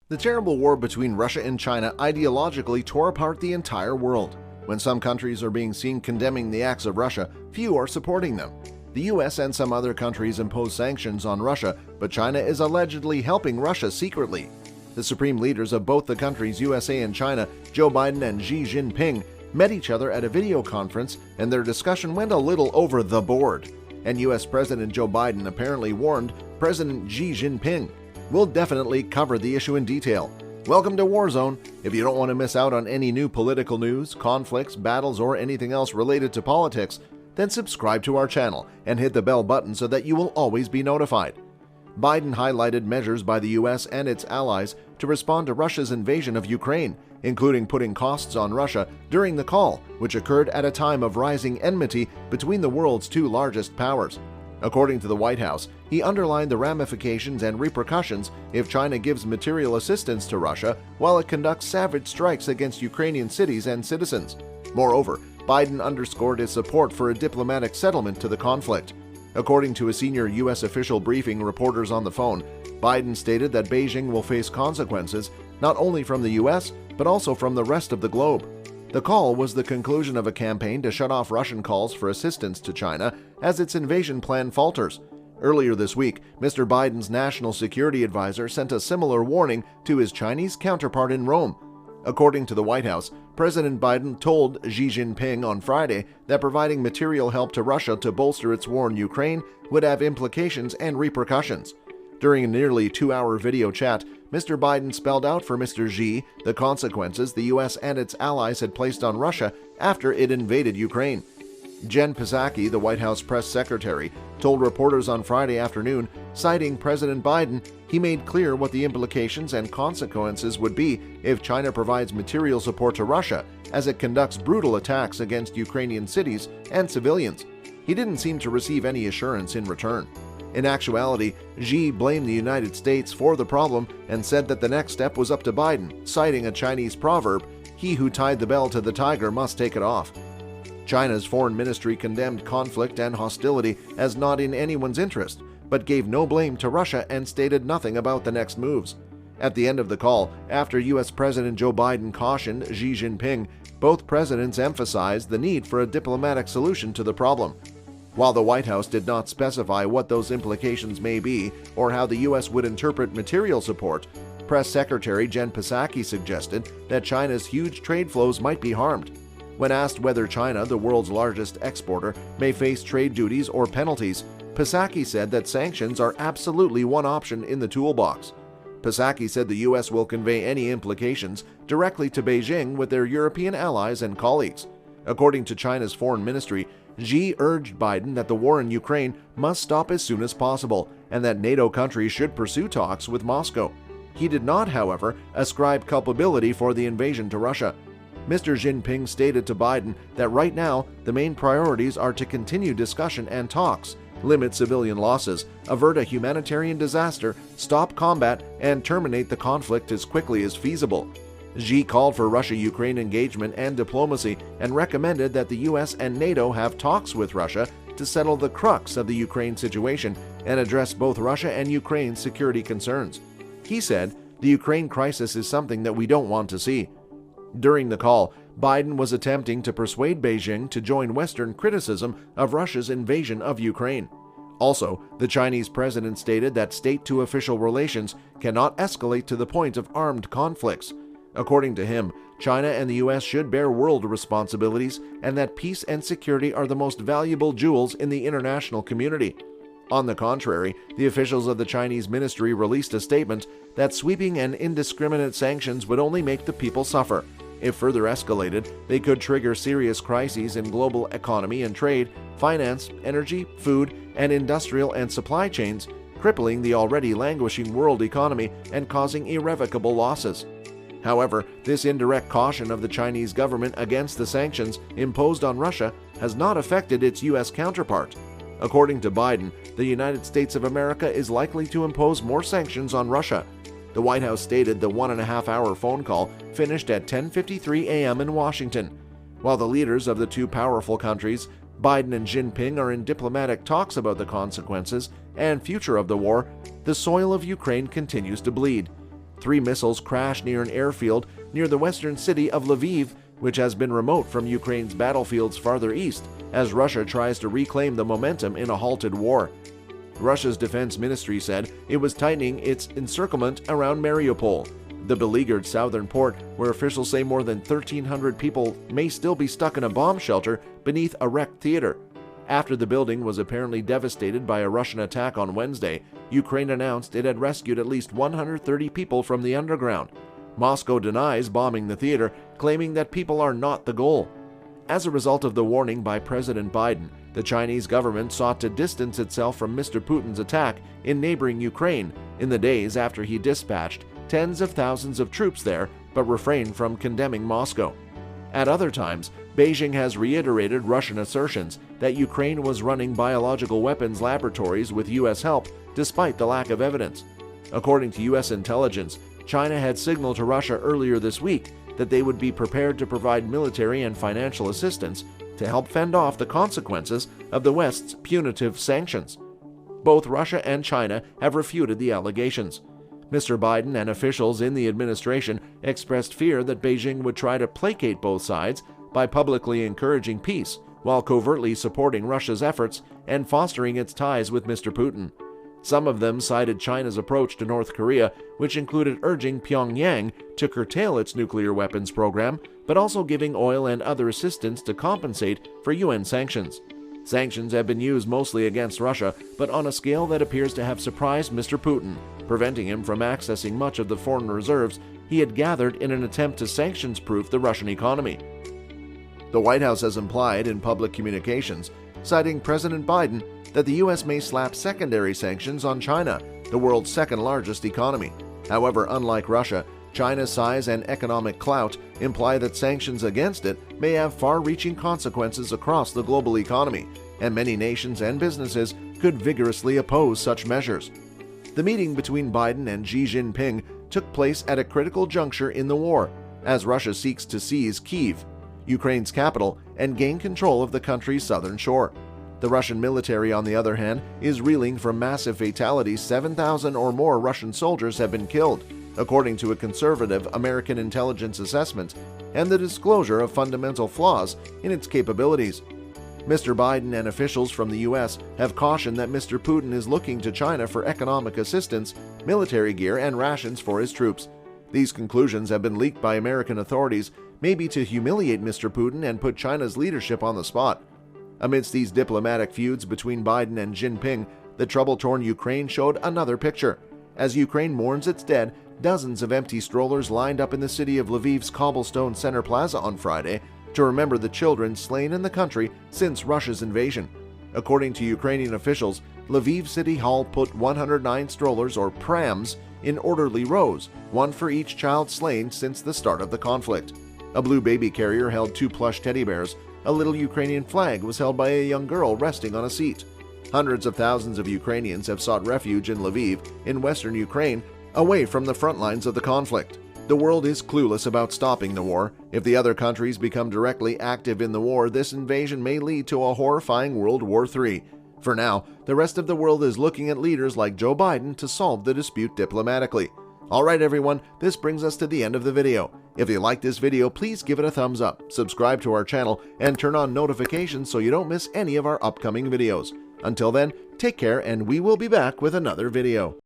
The terrible war between Russia and China ideologically tore apart the entire world. When some countries are being seen condemning the acts of Russia, few are supporting them. The US and some other countries impose sanctions on Russia, but China is allegedly helping Russia secretly. The supreme leaders of both the countries, USA and China, Joe Biden and Xi Jinping, met each other at a video conference, and their discussion went a little over the board. And US President Joe Biden apparently warned President Xi Jinping. We'll definitely cover the issue in detail. Welcome to Warzone. If you don't want to miss out on any new political news, conflicts, battles, or anything else related to politics, then subscribe to our channel and hit the bell button so that you will always be notified. Biden highlighted measures by the US and its allies to respond to Russia's invasion of Ukraine, including putting costs on Russia during the call, which occurred at a time of rising enmity between the world's two largest powers. According to the White House, he underlined the ramifications and repercussions if China gives material assistance to Russia while it conducts savage strikes against Ukrainian cities and citizens. Moreover, Biden underscored his support for a diplomatic settlement to the conflict. According to a senior U.S. official briefing reporters on the phone, Biden stated that Beijing will face consequences not only from the U.S., but also from the rest of the globe. The call was the conclusion of a campaign to shut off Russian calls for assistance to China as its invasion plan falters. Earlier this week, Mr. Biden's national security advisor sent a similar warning to his Chinese counterpart in Rome. According to the White House, President Biden told Xi Jinping on Friday that providing material help to Russia to bolster its war in Ukraine would have implications and repercussions. During a nearly 2-hour video chat, Mr. Biden spelled out for Mr. Xi the consequences the U.S. and its allies had placed on Russia after it invaded Ukraine. Jen Psaki, the White House press secretary, told reporters on Friday afternoon, citing President Biden, he made clear what the implications and consequences would be if China provides material support to Russia as it conducts brutal attacks against Ukrainian cities and civilians. He didn't seem to receive any assurance in return. In actuality, Xi blamed the United States for the problem and said that the next step was up to Biden, citing a Chinese proverb, "He who tied the bell to the tiger must take it off." China's foreign ministry condemned conflict and hostility as not in anyone's interest, but gave no blame to Russia and stated nothing about the next moves. At the end of the call, after U.S. President Joe Biden cautioned Xi Jinping, both presidents emphasized the need for a diplomatic solution to the problem. While the White House did not specify what those implications may be or how the U.S. would interpret material support, Press Secretary Jen Psaki suggested that China's huge trade flows might be harmed. When asked whether China, the world's largest exporter, may face trade duties or penalties, Psaki said that sanctions are absolutely one option in the toolbox. Psaki said the U.S. will convey any implications directly to Beijing with their European allies and colleagues. According to China's foreign ministry, Xi urged Biden that the war in Ukraine must stop as soon as possible and that NATO countries should pursue talks with Moscow. He did not, however, ascribe culpability for the invasion to Russia. Mr. Jinping stated to Biden that right now the main priorities are to continue discussion and talks, limit civilian losses, avert a humanitarian disaster, stop combat, and terminate the conflict as quickly as feasible. Xi called for Russia-Ukraine engagement and diplomacy and recommended that the U.S. and NATO have talks with Russia to settle the crux of the Ukraine situation and address both Russia and Ukraine's security concerns. He said, "The Ukraine crisis is something that we don't want to see." During the call, Biden was attempting to persuade Beijing to join Western criticism of Russia's invasion of Ukraine. Also, the Chinese president stated that state-to-official relations cannot escalate to the point of armed conflicts. According to him, China and the U.S. should bear world responsibilities and that peace and security are the most valuable jewels in the international community. On the contrary, the officials of the Chinese ministry released a statement that sweeping and indiscriminate sanctions would only make the people suffer. If further escalated, they could trigger serious crises in global economy and trade, finance, energy, food, and industrial and supply chains, crippling the already languishing world economy and causing irrevocable losses. However, this indirect caution of the Chinese government against the sanctions imposed on Russia has not affected its U.S. counterpart. According to Biden, the United States of America is likely to impose more sanctions on Russia. The White House stated the 1.5-hour phone call finished at 10:53 a.m. in Washington. While the leaders of the two powerful countries, Biden and Jinping, are in diplomatic talks about the consequences and future of the war, the soil of Ukraine continues to bleed. 3 missiles crashed near an airfield near the western city of Lviv, which has been remote from Ukraine's battlefields farther east, as Russia tries to reclaim the momentum in a halted war. Russia's defense ministry said it was tightening its encirclement around Mariupol, the beleaguered southern port where officials say more than 1,300 people may still be stuck in a bomb shelter beneath a wrecked theater. After the building was apparently devastated by a Russian attack on Wednesday, Ukraine announced it had rescued at least 130 people from the underground. Moscow denies bombing the theater, claiming that people are not the goal. As a result of the warning by President Biden, the Chinese government sought to distance itself from Mr. Putin's attack in neighboring Ukraine in the days after he dispatched tens of thousands of troops there, but refrained from condemning Moscow. At other times, Beijing has reiterated Russian assertions that Ukraine was running biological weapons laboratories with U.S. help despite the lack of evidence. According to U.S. intelligence, China had signaled to Russia earlier this week that they would be prepared to provide military and financial assistance to help fend off the consequences of the West's punitive sanctions. Both Russia and China have refuted the allegations. Mr. Biden and officials in the administration expressed fear that Beijing would try to placate both sides by publicly encouraging peace while covertly supporting Russia's efforts and fostering its ties with Mr. Putin. Some of them cited China's approach to North Korea, which included urging Pyongyang to curtail its nuclear weapons program, but also giving oil and other assistance to compensate for UN sanctions. Sanctions have been used mostly against Russia, but on a scale that appears to have surprised Mr. Putin, preventing him from accessing much of the foreign reserves he had gathered in an attempt to sanctions-proof the Russian economy. The White House has implied in public communications, citing President Biden, that the U.S. may slap secondary sanctions on China, the world's second-largest economy. However, unlike Russia, China's size and economic clout imply that sanctions against it may have far-reaching consequences across the global economy, and many nations and businesses could vigorously oppose such measures. The meeting between Biden and Xi Jinping took place at a critical juncture in the war, as Russia seeks to seize Kyiv, Ukraine's capital, and gain control of the country's southern shore. The Russian military, on the other hand, is reeling from massive fatalities. 7,000 or more Russian soldiers have been killed, according to a conservative American intelligence assessment, and the disclosure of fundamental flaws in its capabilities. Mr. Biden and officials from the U.S. have cautioned that Mr. Putin is looking to China for economic assistance, military gear, and rations for his troops. These conclusions have been leaked by American authorities, maybe to humiliate Mr. Putin and put China's leadership on the spot. Amidst these diplomatic feuds between Biden and Jinping, the trouble-torn Ukraine showed another picture. As Ukraine mourns its dead, dozens of empty strollers lined up in the city of Lviv's cobblestone center plaza on Friday to remember the children slain in the country since Russia's invasion. According to Ukrainian officials, Lviv City Hall put 109 strollers or prams in orderly rows, one for each child slain since the start of the conflict. A blue baby carrier held 2 plush teddy bears. A little Ukrainian flag was held by a young girl resting on a seat. Hundreds of thousands of Ukrainians have sought refuge in Lviv, in western Ukraine, away from the front lines of the conflict. The world is clueless about stopping the war. If the other countries become directly active in the war, this invasion may lead to a horrifying World War III. For now, the rest of the world is looking at leaders like Joe Biden to solve the dispute diplomatically. Alright everyone, this brings us to the end of the video. If you like this video, please give it a thumbs up, subscribe to our channel, and turn on notifications so you don't miss any of our upcoming videos. Until then, take care and we will be back with another video.